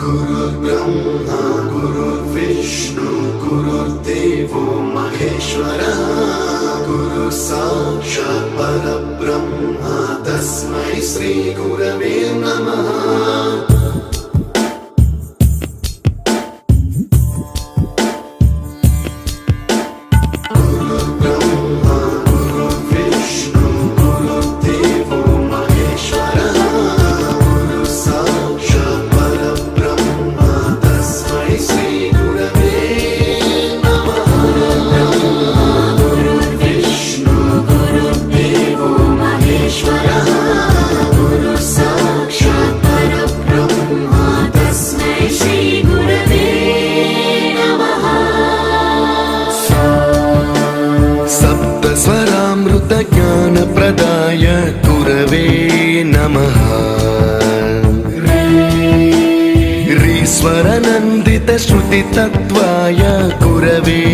गुरुर्ब्रह्मा गुरुर्विष्णु गुरुर्देवो महेश्वरः गुरु साक्षात् परब्रह्म तस्मै श्री गुरवे नमः। ज्ञानप्रदाय गुरवे नमः। रीश्वरनन्दित श्रुतितत्त्वाय गुरवे